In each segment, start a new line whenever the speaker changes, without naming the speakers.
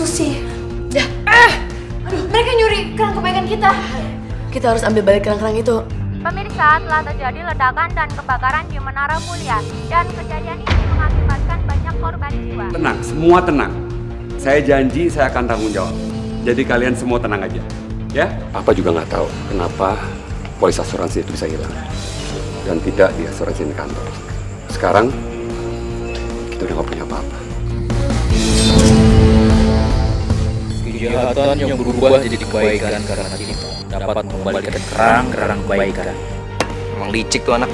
Susi.
Dah.
Aduh, mereka nyuri kerang kebaikan kita.
Kita harus ambil balik kerang-kerang itu.
Pemirsa, telah terjadi ledakan dan kebakaran di Menara Mulia dan kejadian ini mengakibatkan banyak korban jiwa.
Tenang, semua tenang. Saya janji saya akan tanggung jawab. Jadi kalian semua tenang aja. Ya? Papa juga nggak tahu kenapa polis asuransi itu bisa hilang. Dan tidak di asuransi di kantor. Sekarang, kita udah nggak punya apa-apa.
Kejahatan yang berubah jadi kebaikan karena kita dapat mengembalikan kerang kebaikan. Emang licik tuh anak.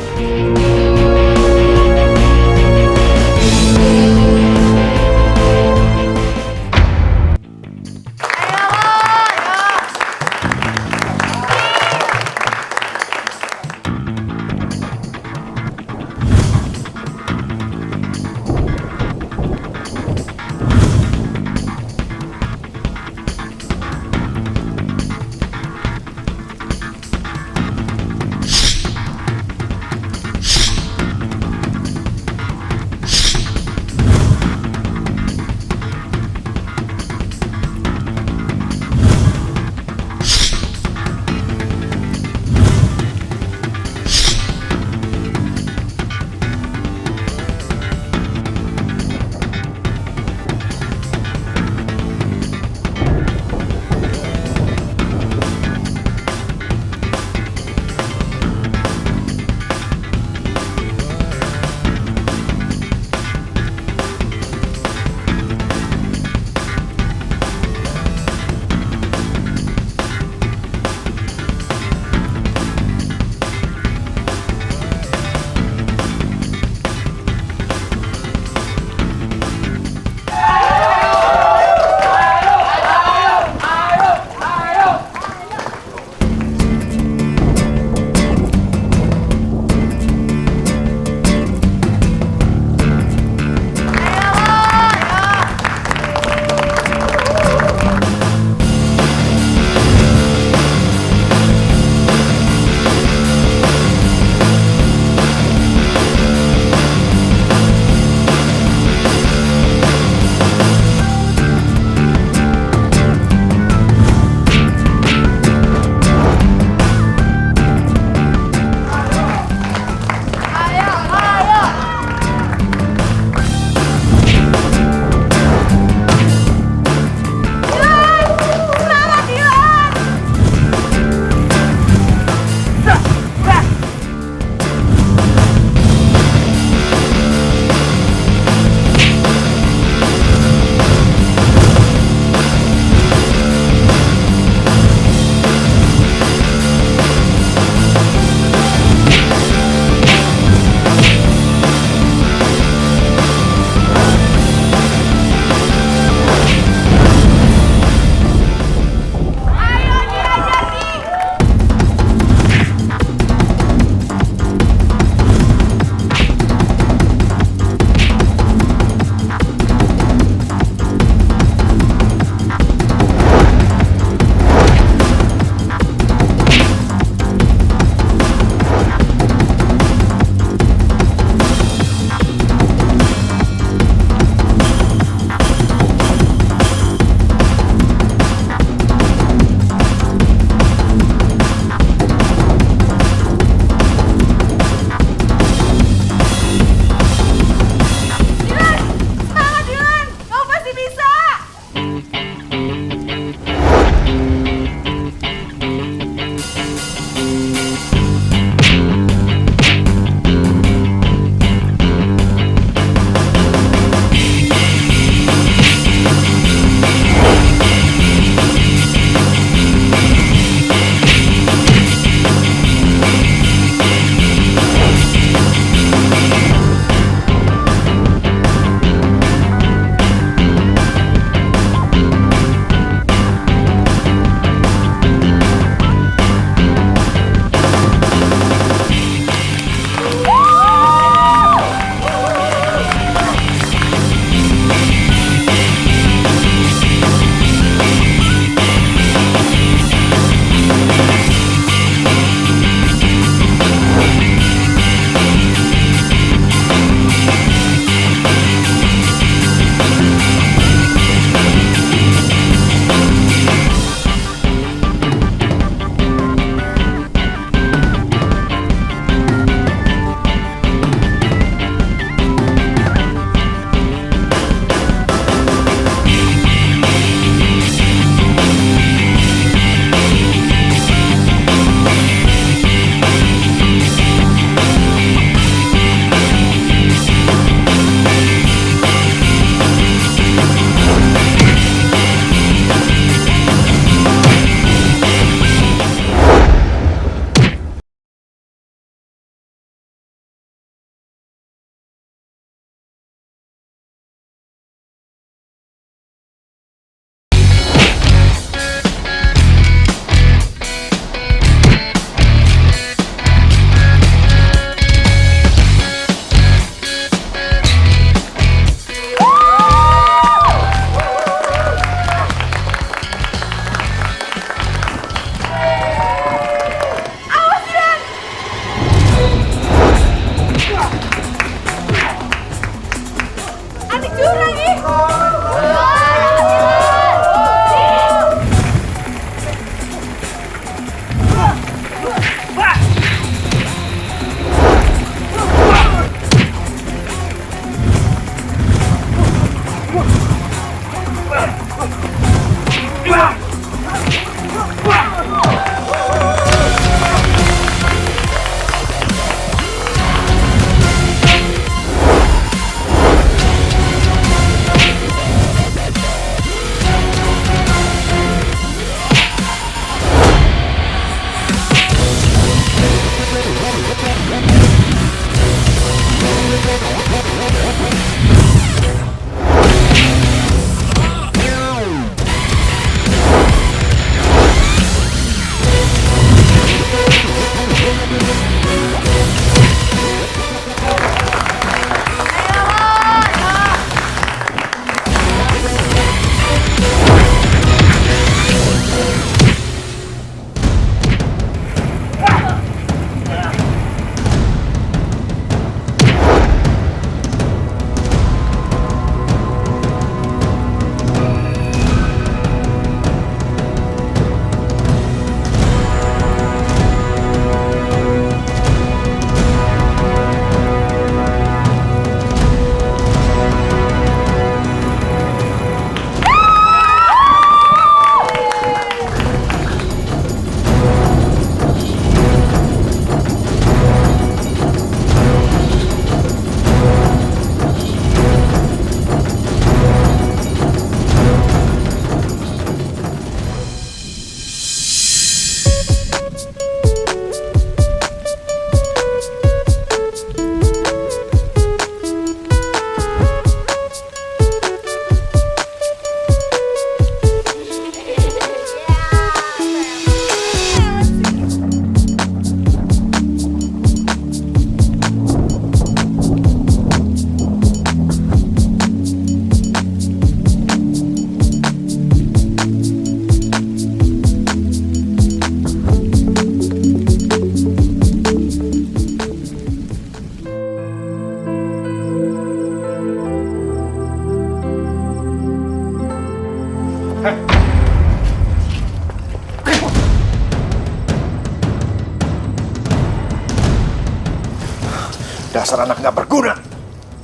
Dasar anak nggak berguna,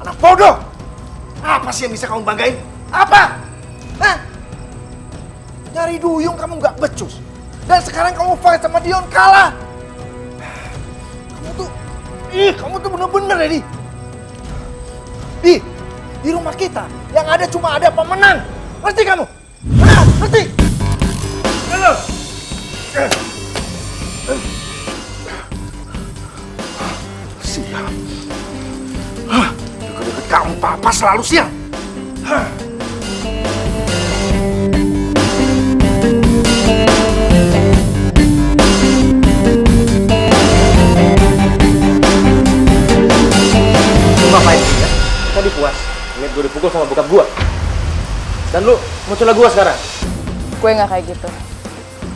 anak bodoh. Apa sih yang bisa kamu banggain? Apa? Hah? Nyari duyung kamu nggak becus. Dan sekarang kamu fight sama Dion kalah. Kamu tuh bener-bener ya, di rumah kita yang ada cuma ada pemenang. Ngerti kamu? Ngerti? Halo. Siap. Deket-deket kamu papa selalu siap.
Ngapain sih ya? Tadi puas lihat gue dipukul sama bokap gue. Dan lu mau celah gue sekarang?
Gue nggak kayak gitu.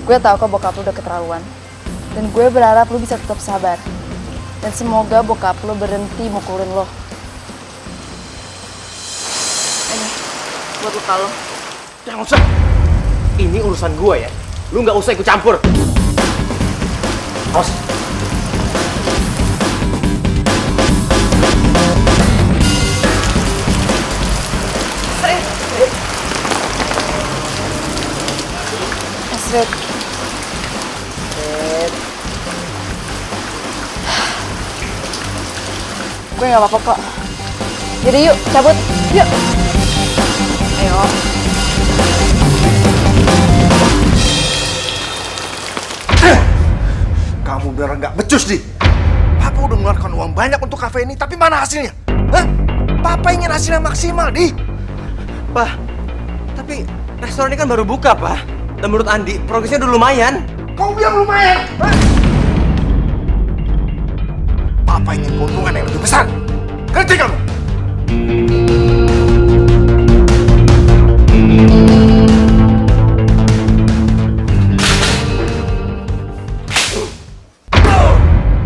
Gue tahu kok bokap lu udah keterlaluan. Dan gue berharap lu bisa tetap sabar. Dan semoga bokap lu berhenti mukulin lo. Ini buat luka lo.
Jangan usah. Ini urusan gue ya. Lu nggak usah ikut campur. Awas.
Red. Gue gak apa-apa kok. Jadi yuk, cabut. Yuk. Ayo.
Kamu beneran nggak becus, Di. Papa udah mengeluarkan uang banyak untuk kafe ini, tapi mana hasilnya? Hah? Papa ingin hasilnya maksimal, Di.
Pak, tapi restoran ini kan baru buka, Pak. Dan menurut Andi, progresnya udah lumayan.
Kau bilang lumayan? Hah? Papa ingin keuntungan yang lebih besar. Ngerti kamu?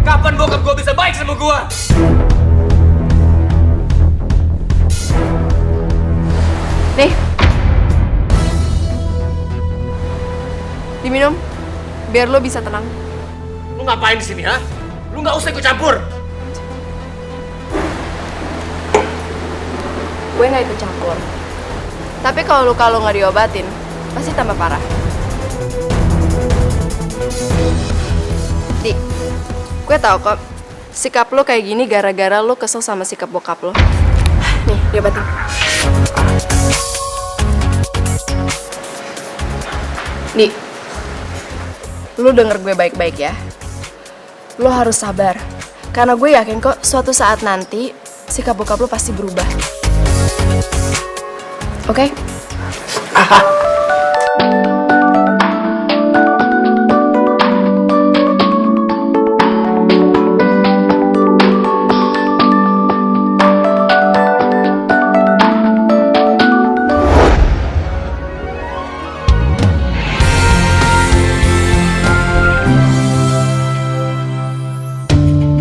Kapan bokap gue bisa baik sama gue?
Nih. Diminum, biar lo bisa tenang.
Lu ngapain di sini, ha? Lu nggak usah ikut campur.
Gue nggak ikut campur. Tapi kalau luka lo nggak diobatin, pasti tambah parah. Di, gue tau kok sikap lo kayak gini gara-gara lo kesel sama sikap bokap lo. Nih, diobatin. Di, lo denger gue baik-baik ya. Lo harus sabar, karena gue yakin kok suatu saat nanti sikap bokap lo pasti berubah. Oke?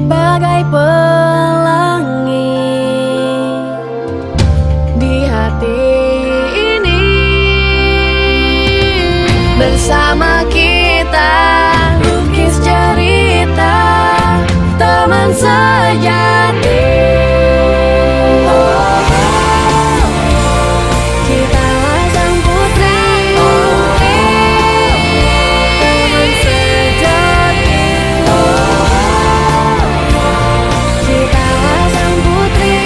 Bagai pelangi di hati ini, bersama kita lukis cerita teman sejati. Kita sang putri, teman sejati. Kita sang putri,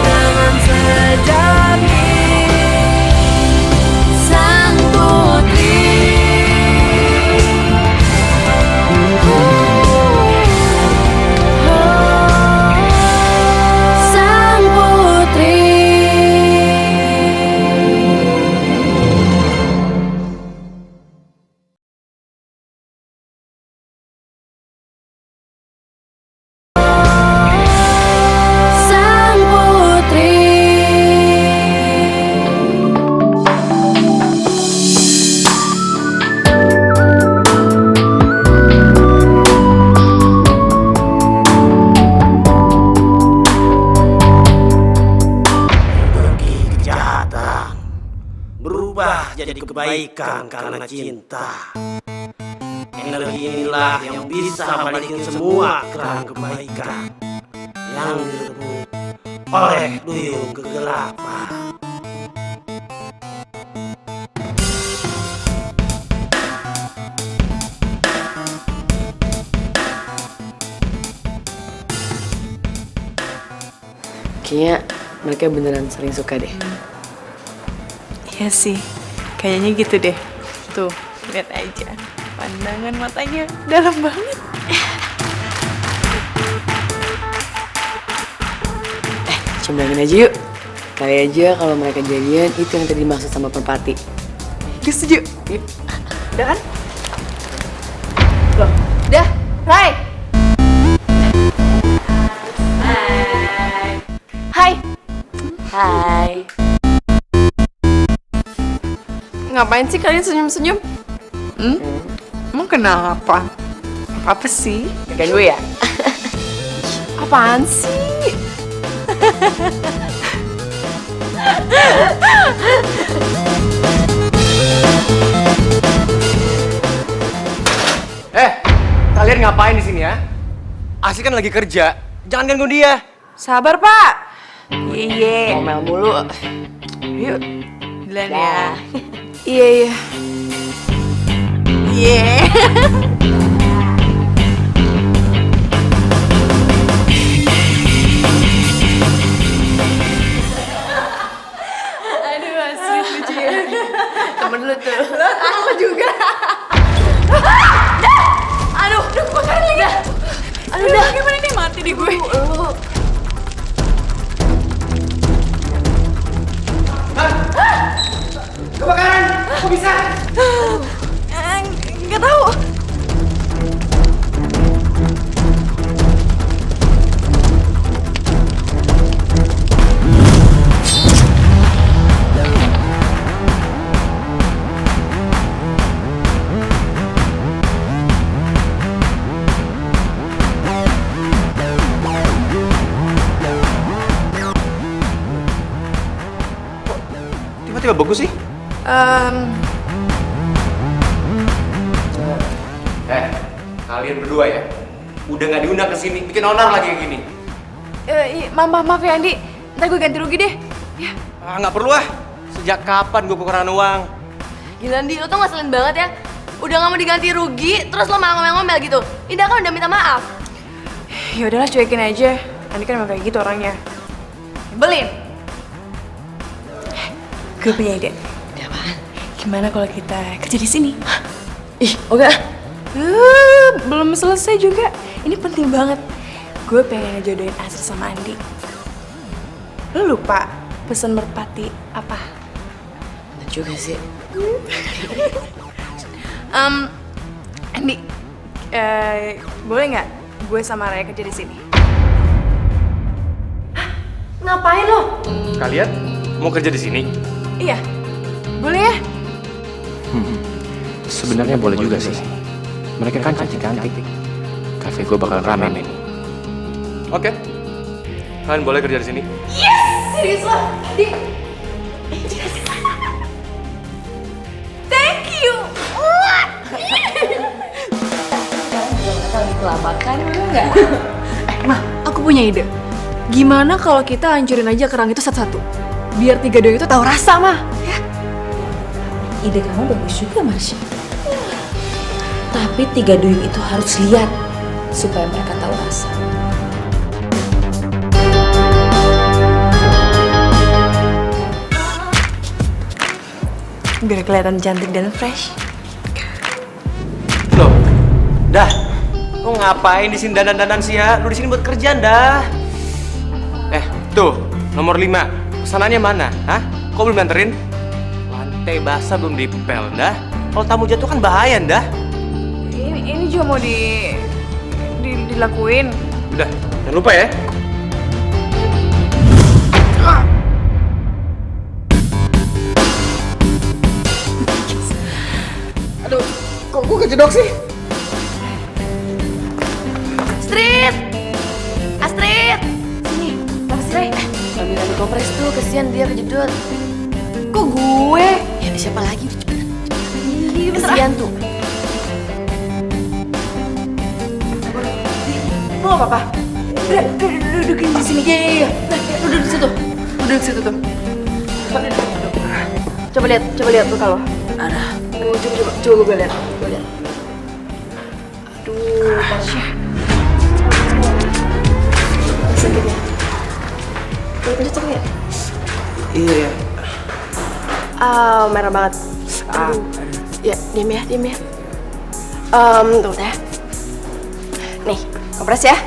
teman sejati. Sang putri, sang putri. Sang putri.
Energi kejahatan berubah jadi kebaikan karena cinta. Energi inilah yang bisa balikin semua kerang kebaikan yang direbut oleh duyung kegelapan.
Kayaknya mereka beneran sering suka deh.
Iya sih, kayaknya gitu deh. Tuh, lihat aja. Pandangan matanya dalam banget.
Cembangin aja yuk. Kali aja kalau mereka jadian itu yang tadi dimaksud sama Perpati.
Gue setuju.
Yuk. Udah kan? Loh, udah, Rai. Hai. Hai.
Ngapain sih kalian senyum-senyum? Emang kenapa? Apa sih?
Pegang gue ya?
Apaan sih?
Kalian ngapain di sini ya? Asli kan lagi kerja. Jangan ganggu dia.
Sabar, Pak. Iya.
Ngomel mulu.
Yuk, duluan ya.
Iya, iya.
Iya.
Aduh, asli lucu ya. Temen lu tuh.
Aku juga. Aduh, kebakaran lagi. Aduh, udah. Gimana nih mati di gue?
Kebakaran! Kok bisa?
Nggak tahu.
Tiba-tiba bagus sih. Kalian berdua ya, udah nggak diundang ke sini, bikin onar lagi kayak gini.
Maaf ya Andi, ntar gue ganti rugi deh. Ya.
Nggak perlu ah. Sejak kapan gue kekurangan uang?
Gila, Di, lo tuh ngeselin banget ya. Udah gak mau diganti rugi, terus lo malah ngomel-ngomel gitu. Ida kan udah minta maaf.
Ya udahlah, cuekin aja. Andi kan emang kayak gitu orangnya.
Nyebelin.
Gue punya ide. Gimana kalau kita kerja di sini?
Ih, oke.
Belum selesai juga. Ini penting banget. Gue pengen ngejodohin Asri sama Andi. Lo lupa pesan merpati apa?
Bener juga sih.
Andi, boleh nggak gue sama Raya kerja di sini?
Ngapain lo?
Kalian mau kerja di sini?
Iya, boleh ya?
Sebenarnya boleh juga sih. Mereka kan cantik-cantik. Kafe gue bakal rame nih. Oke. Kalian boleh kerja di sini?
Serius lo? Di.
Thank you.
Kelabakan lo nggak?
Ma, aku punya ide. Gimana kalau kita hancurin aja kerang itu satu-satu? Biar 3 duyung itu tahu rasa, mah. Ya.
Ide kamu bagus juga, Marsha. Tapi 3 duyung itu harus lihat supaya mereka tahu rasa.
Biar kelihatan cantik dan fresh.
Loh, dah. Lo ngapain di sini dandan-dandan sih ya? Lu di sini buat kerjaan dah. Tuh, nomor 5. Pesanannya mana? Hah? Kok belum nganterin? Lantai basah belum dipel dah. Kalau tamu jatuh kan bahaya dah.
Ini juga mau dilakuin.
Udah, jangan lupa ya.
Aduh, kok gue kejedok sih?
Astrid! Astrid! Sini, apa sih, Ray? Ambil aja kompres tuh, kesian dia kejedot.
Kok gue?
Ya, siapa lagi? Cepetan.
Ih, bentar.
Kesian tuh.
Lo gak apa-apa? Udah, dudukin di sini.
Iya. Nah, duduk di situ. Duduk di situ tuh. Coba lihat luka lo. Ada. Coba gue lihat. Aduh, Marsha. Sakit ya? Boleh pencet coba ya?
Iya.
Merah banget. Ya, diam ya. Tunggu ya. Nih, kompres ya.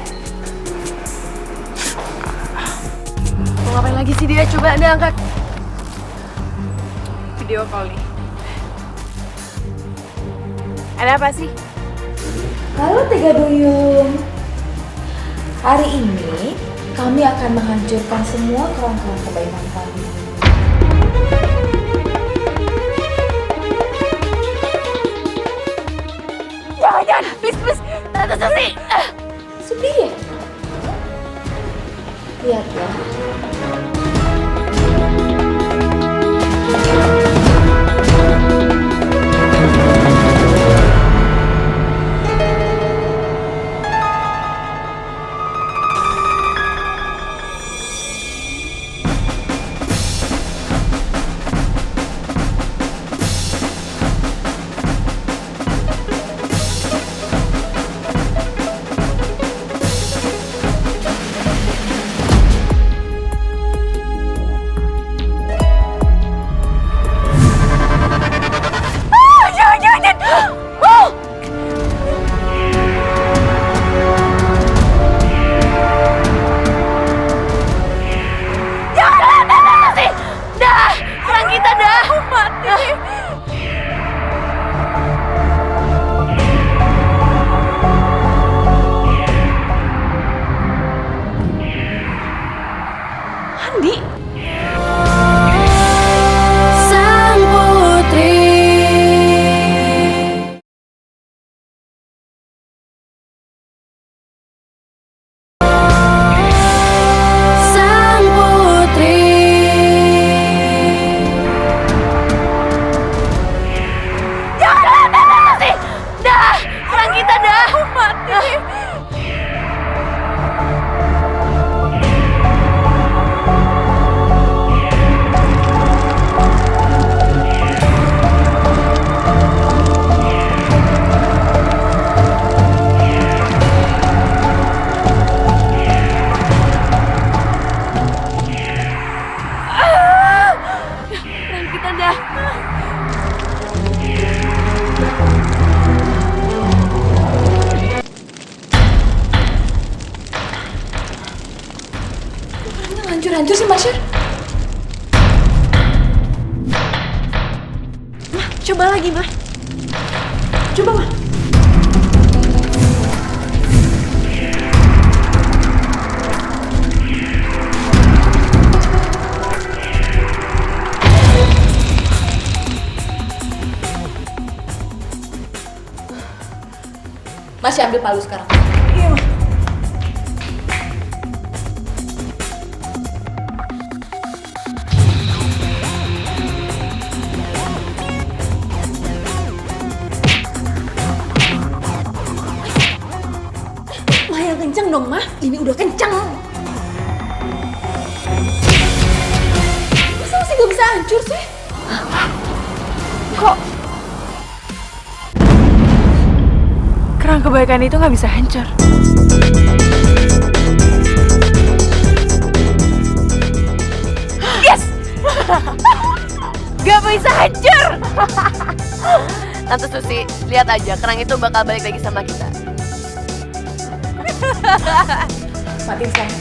Mau ngapain lagi sih dia? Coba dia angkat.
Video call nih. Ada apa sih?
Halo 3 duyung. Hari ini kami akan menghancurkan semua kerang-kerang kebaikan kami.
Jangan, please. Tante Susi.
Sedih ya? Lihat ya.
berantakan dah.
Hancur-hancur sih, Masya.
Mah, coba lagi, Mah. Coba, Mah.
Masih ambil palu sekarang.
Iya, Mah. Mah yang kenceng dong, Mah. Ini udah kenceng. Masa masih gak bisa hancur sih?
Kok kerang kebaikan itu nggak bisa hancur?
Yes! Gak bisa hancur! Tante Susi, lihat aja, kerang itu bakal balik lagi sama kita.
Matiin sekarang.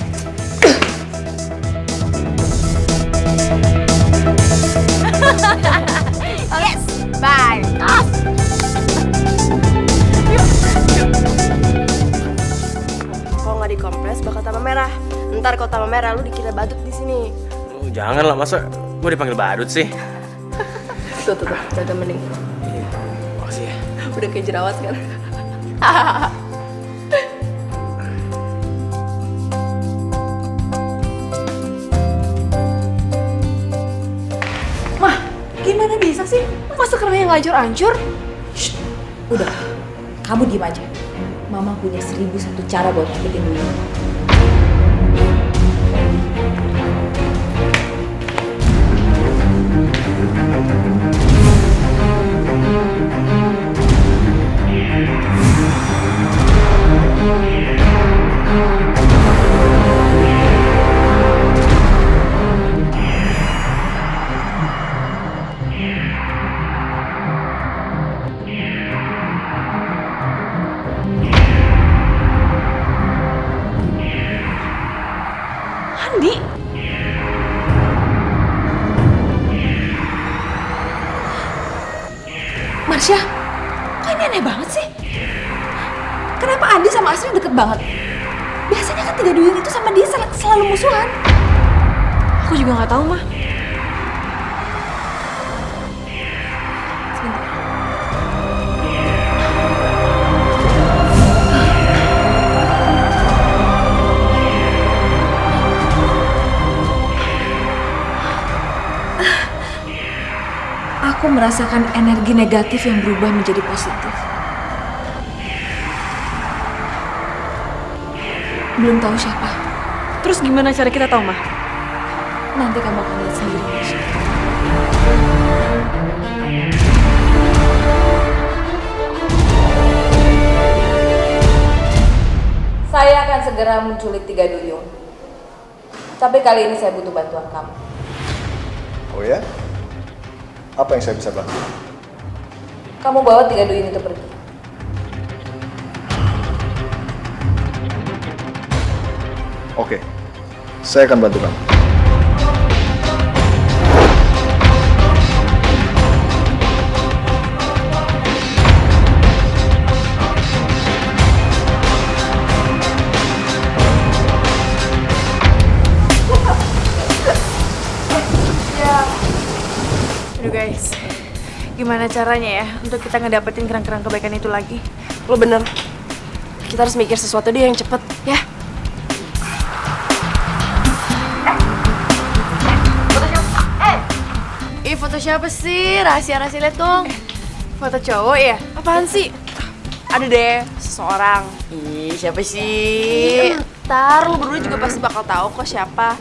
Yes! Bye! Kalau nggak dikompres bakal tambah merah. Ntar kalau tambah merah lu dikira badut di sini.
Jangan lah, masa gue dipanggil badut sih?
Tuh, jaga mending.
Iya, makasih ya.
Udah kayak jerawat sekarang.
Mah, gimana bisa sih? Masa kerangnya nggak hancur-hancur?
Udah, kamu diem aja. Mama punya 1001 cara buat nyakitin dulu.
Andi?
Marsha, kok ini aneh banget sih? Kenapa Andi sama Asri deket banget? Biasanya kan tiga duyung itu sama dia selalu musuhan.
Aku juga nggak tahu, Mah.
Aku merasakan energi negatif yang berubah menjadi positif. Belum tahu siapa.
Terus gimana cara kita tahu, Mah?
Nanti kamu akan lihat sendiri, Marsha. Saya akan segera menculik tiga duyung. Tapi kali ini saya butuh bantuan kamu.
Oh ya? Apa yang saya bisa bantu?
Kamu bawa tiga duyung itu pergi.
Oke, saya akan bantu kamu.
Aduh guys, gimana caranya ya untuk kita ngedapetin kerang-kerang kebaikan itu lagi?
Lo bener. Kita harus mikir sesuatu deh yang cepet, ya.
Ih, foto siapa sih? Rahasia-rahasia liat dong. Foto cowok ya? Apaan sih? Ada deh, seseorang.
Ih, siapa sih?
Ntar lu berdua juga pasti bakal tahu kok siapa.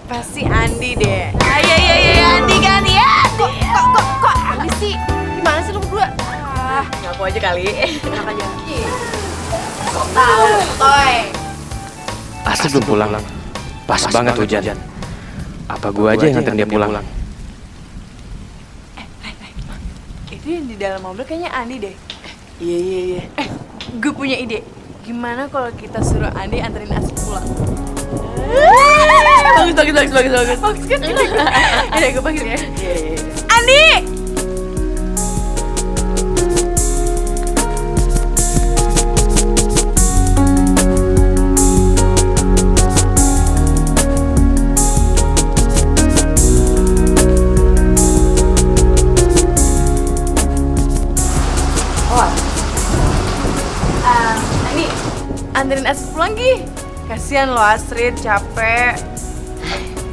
Pasti Andi deh. Iya, Andi kan ya. Kok Andi sih? Gimana sih lu berdua?
Ngaku aja kali.
Enak aja. Sok tahu, Toy.
Asli belum pulang. Pas banget hujan. Apa gua aja yang nganterin dia pulang?
Itu yang di dalam mobil kayaknya Andi deh.
Iya.
Gue punya ide. Gimana kalau kita suruh Andi anterin Astrid pulang? Bagus kan? Iya, gue panggil ya. Andi! Anterin Astrid pulang, Gi. Kasian lo Astrid, capek.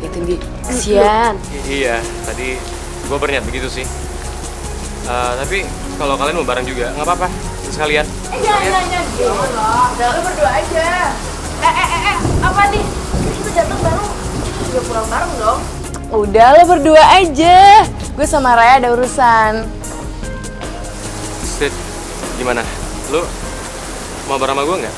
Itu Di, kasian.
Iya, tadi gue berniat begitu sih. Tapi kalau kalian mau bareng juga, nggak apa-apa. Sekalian.
Jangan. Udah, lo berdua aja. Apa nih? Kita datang baru juga pulang bareng dong. Udah, lo berdua aja. Gue sama Raya ada urusan.
Sid, gimana? Lu mau bareng sama gue nggak?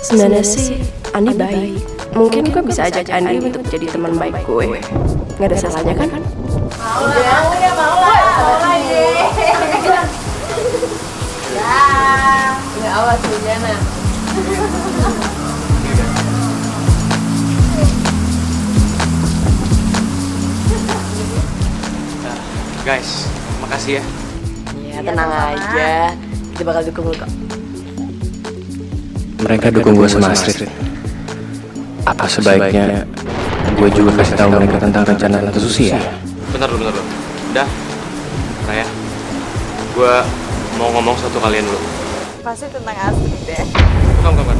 Sebenarnya sih Andi baik. Mungkin gue bisa ajak Andi untuk jadi teman baik gue. Nggak ada salahnya kan?
Mau lah deh. Ya, awas Jana.
Guys, makasih ya.
Ya tenang aja. Kita bakal dukung lu kok.
Mereka dukung gue sama Astrid. Apa sebaiknya gue juga kasih tahu mereka tentang rencana Tante Susi ya?
Bentar dulu. Udah, Raya. Gue mau ngomong satu kalian dulu.
Pasti tentang Astrid deh.
Bukan.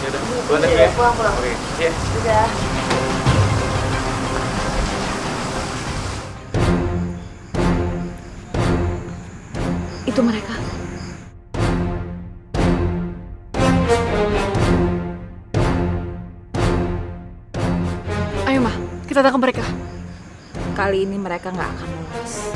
Yaudah, gue antar ya.
Pulang.
Oke, iya.
Udah.
Itu mereka.
Ayo, Ma. Kita tangkap mereka.
Kali ini mereka nggak akan lolos.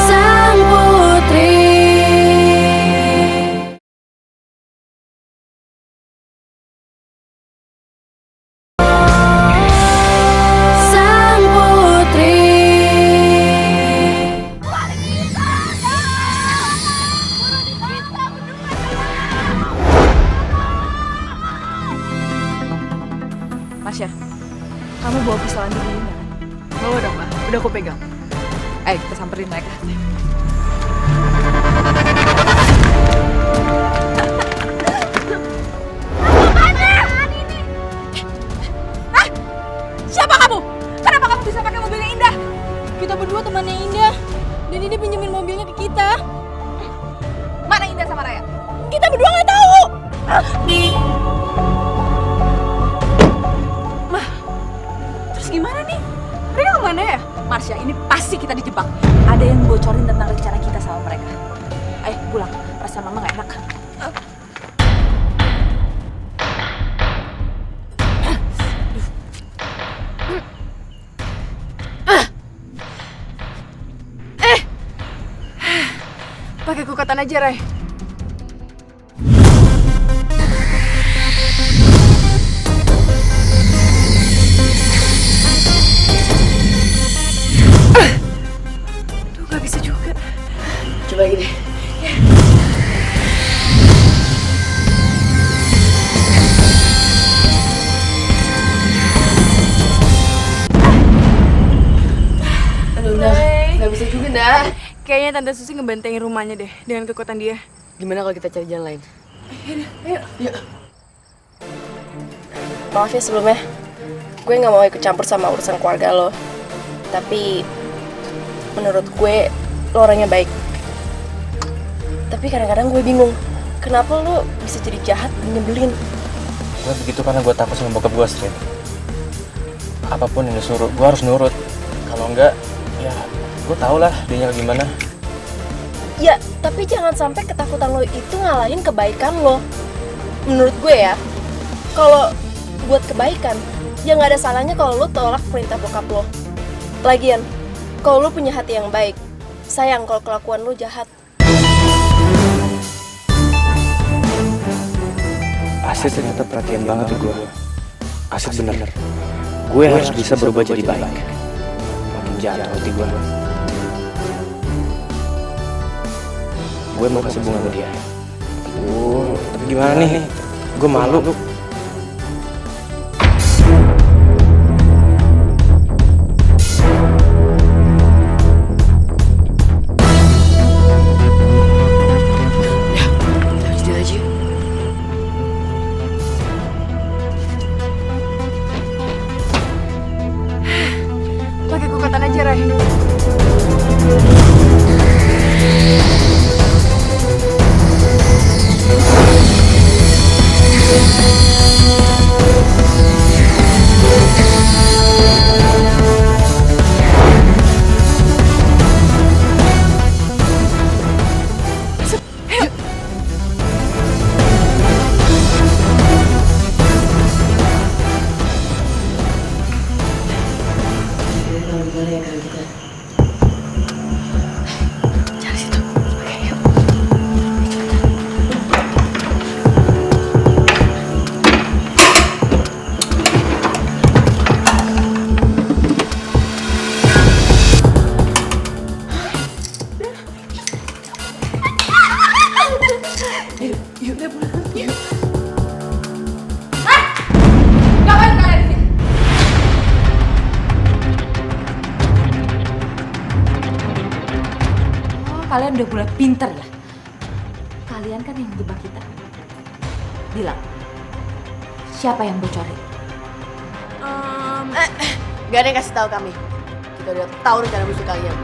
Sang putri. Sang putri.
Masya, kamu bawa pistol Andi dulu nggak?
Bawa dong, Ma. Udah aku pegang.
Ayo kita samperin mereka. Siapa kamu? Kenapa kamu bisa pakai mobilnya Indah? Kita berdua temannya Indah. Dan ini pinjemin mobilnya ke kita. Mana Indah sama Raya? Kita berdua nggak tahu. Terus gimana nih? Mereka kemana ya? Marsha, ini pasti kita dijebak. Ada yang bocorin tentang rencana kita sama mereka. Ayo pulang, perasaan mama gak enak.
Pakai kukatan aja, Ray. Aduh, gak bisa juga.
Coba gini. Aduh, nggak bisa juga, dah.
Kayaknya Tante Susi ngebentengin rumahnya deh dengan kekuatan dia.
Gimana kalau kita cari jalan lain? Ayo. Maaf ya sebelumnya, gue nggak mau ikut campur sama urusan keluarga lo. Tapi menurut gue lo orangnya baik. Tapi kadang-kadang gue bingung, kenapa lo bisa jadi jahat dan nyebelin?
Gue begitu karena gue takut sama bokap gue, Strin. Apapun yang disuruh, gue harus nurut. Kalau enggak, ya gue tau lah dia gimana.
Ya, tapi jangan sampai ketakutan lo itu ngalahin kebaikan lo. Menurut gue ya, kalau buat kebaikan, ya nggak ada salahnya kalau lo tolak perintah bokap lo. Lagian, kalau lo punya hati yang baik, sayang kalau kelakuan lo jahat.
Asyik ternyata perhatian banget ke gue. Asyik bener. Gue harus bisa berubah jadi baik. Makin jatuh hati gue. Gue mau kasih bunga ke dia. Tapi gimana nih? Gue malu.
Pakai kukatan aja, Ray.
Kalian udah mulai pinter ya? Kalian kan yang jebak kita. Bilang, siapa yang bocorin?
Gak ada yang kasih tahu kami. Kita udah tahu rencana musuh kalian.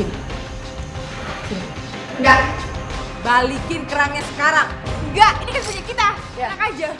Sini. Enggak. Balikin kerangnya sekarang. Enggak, ini kan punya kita. Enak aja.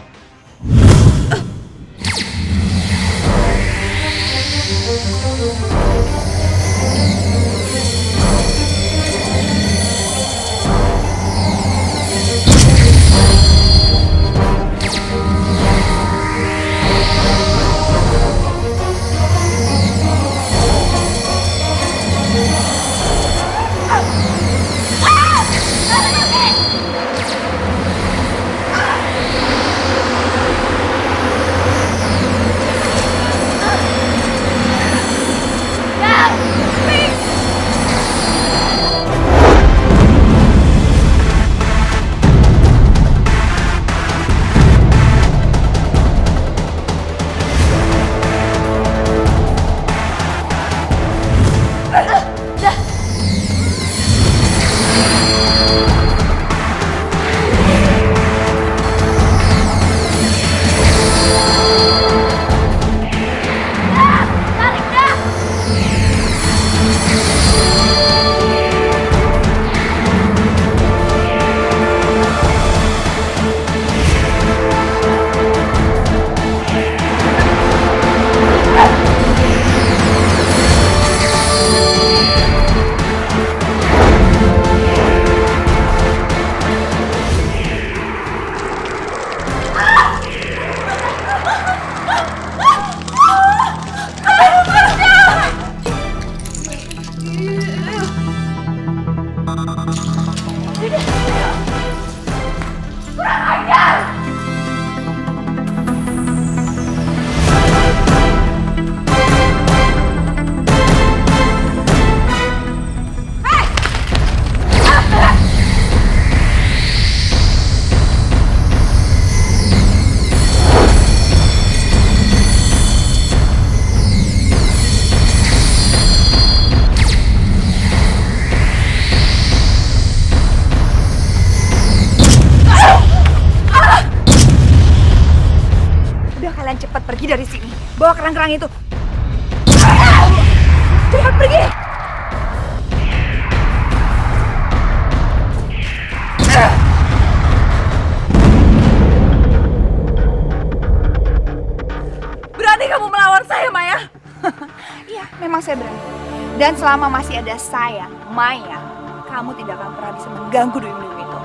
Cepat pergi dari sini. Bawa kerang-kerang itu. Cepat Iya, memang saya berani. Dan selama masih ada saya, Maya, kamu tidak akan pernah bisa mengganggu duyung-duyung itu.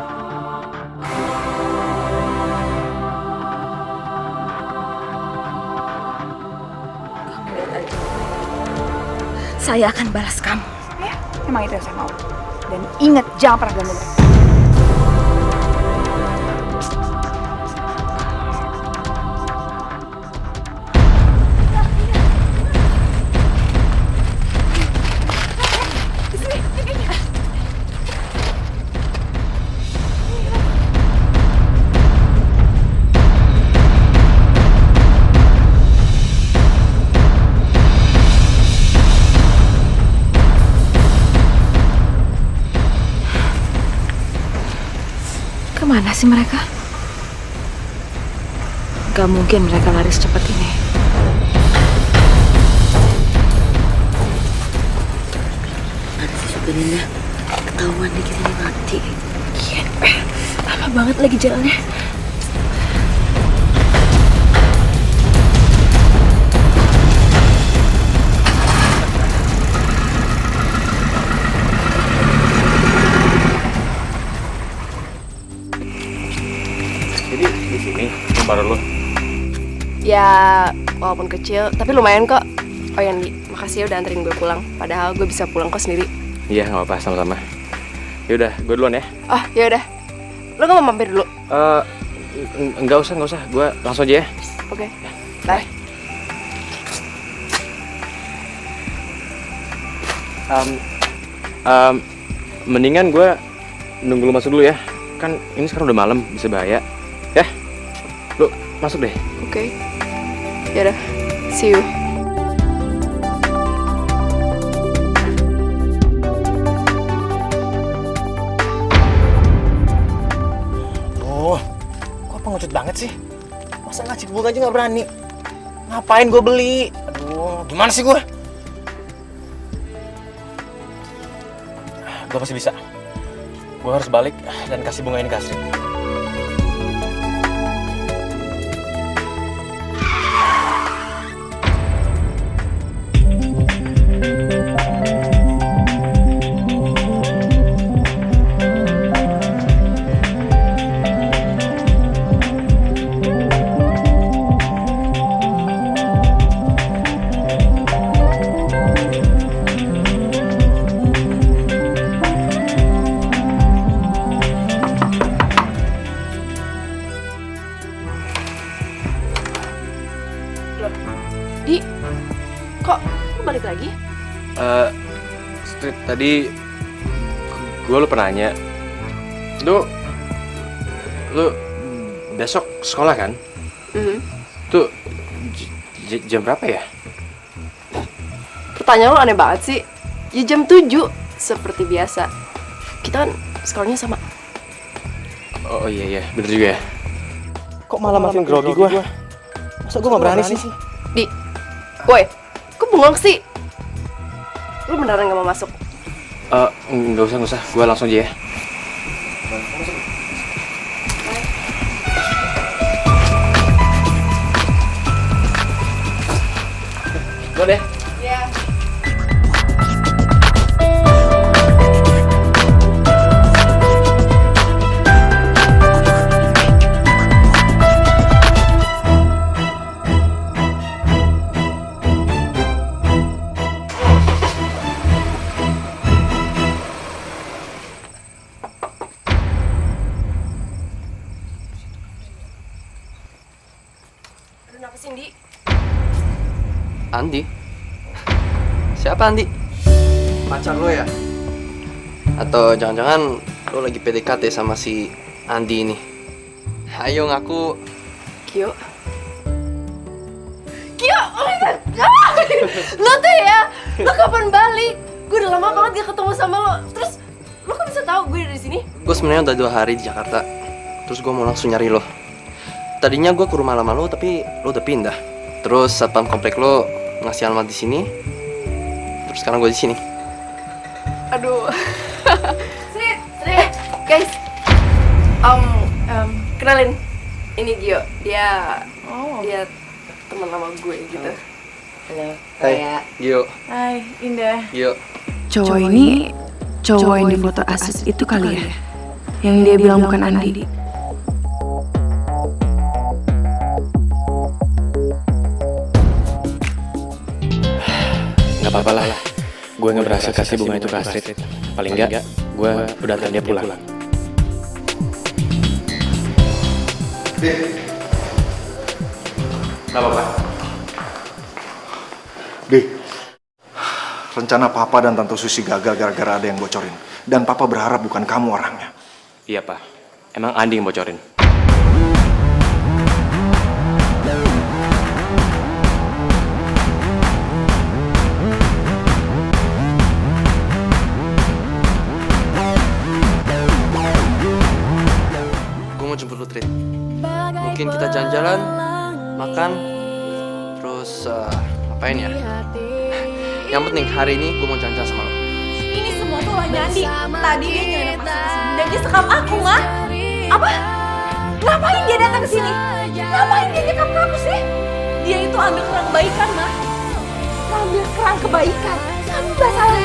Kamu lihat aja. Saya akan balas kamu. Ya, memang itu yang saya mau. Dan ingat, jangan pernah ganggu mereka.
Kemana sih mereka? Gak mungkin mereka lari secepat ini.
Mana sih supirnya? Ketahuan dikit ini mati. Iya, lama banget lagi jalannya.
Jadi di sini baru lo.
Ya, walaupun kecil, tapi lumayan kok. Oh Yandi, makasih ya udah anterin gue pulang. Padahal gue bisa pulang kok sendiri.
Iya, nggak apa-apa, sama-sama. Yaudah, gue duluan ya.
Oh, ya udah. Lo gak mau mampir dulu?
Nggak usah. Gue langsung aja ya.
Oke. Bye.
Mendingan gue nunggu lu masuk dulu ya. Kan ini sekarang udah malam, bisa bahaya. Ya, lu masuk deh.
Oke. Ya udah. See you.
Oh, kok pengecut banget sih? Masa ngacik bunga aja nggak berani? Ngapain gue beli? Aduh, gimana sih gue? Gue pasti bisa. Gue harus balik dan kasih bunga ini ke Astrid.
Di, kok lu balik lagi?
Astrid, tadi gue lupa nanya. Lu besok sekolah kan? Tuh jam berapa ya?
Pertanyaan lu aneh banget sih. Ya jam 7, seperti biasa. Kita kan sekolahnya sama.
Oh iya, bener juga ya. Kok malah makin grogi gue? Masa gue gak berani sih?
Di, woi, kok bengong sih? Lu beneran gak mau masuk?
Nggak usah. Gue langsung aja ya. Gue deh.
Iya. Aduh, kenapa sih, Di?
Andi? Siapa Andi? Pacar lo ya? Atau jangan-jangan lo lagi PDKT sama si Andi ini? Ayo ngaku.
Kyo. Kyo, oh my God. Lo tuh ya, lo kapan balik? Gue udah lama banget gak ketemu sama lo. Terus, lo kok bisa tahu gue ada di sini?
Gue sebenarnya udah 2 hari di Jakarta. Terus gue mau langsung nyari lo. Tadinya gue ke rumah lama lo, tapi lo udah pindah. Terus satpam komplek lo ngasih alamat di sini. Terus sekarang gue di sini.
Aduh. Srit, guys. Kenalin. Ini Gio. Dia teman lama gue gitu.
Halo,
Hai,
Raya.
Gio.
Hai, Indah.
Gio.
Cowok ini cowok yang di foto Asis itu kali ya? Yang dia bilang bukan Andi.
Nggak apa-apa lah. Gue nggak berhasil kasih bunga itu ke Astrid. Paling nggak, gue udah antar dia pulang. Nggak apa-apa.
Di, rencana Papa dan Tante Susi gagal gara-gara ada yang bocorin. Dan Papa berharap bukan kamu orangnya.
Iya, Pak. Emang Andi yang bocorin.
Gue mau jemput lu, Trit. Mungkin kita jalan-jalan, makan, terus ngapain ya? Yang penting hari ini gue mau jalan-jalan sama lo.
Ini semua tuh olahnya Andi. Tadi dia nyelip aku kesini dan dia sekap aku, mah. Apa? Ngapain dia datang ke sini? Ngapain dia nyekap kamu sih? Dia itu ambil kerang kebaikan, mah. Ambil kerang kebaikan. Kamu gak salah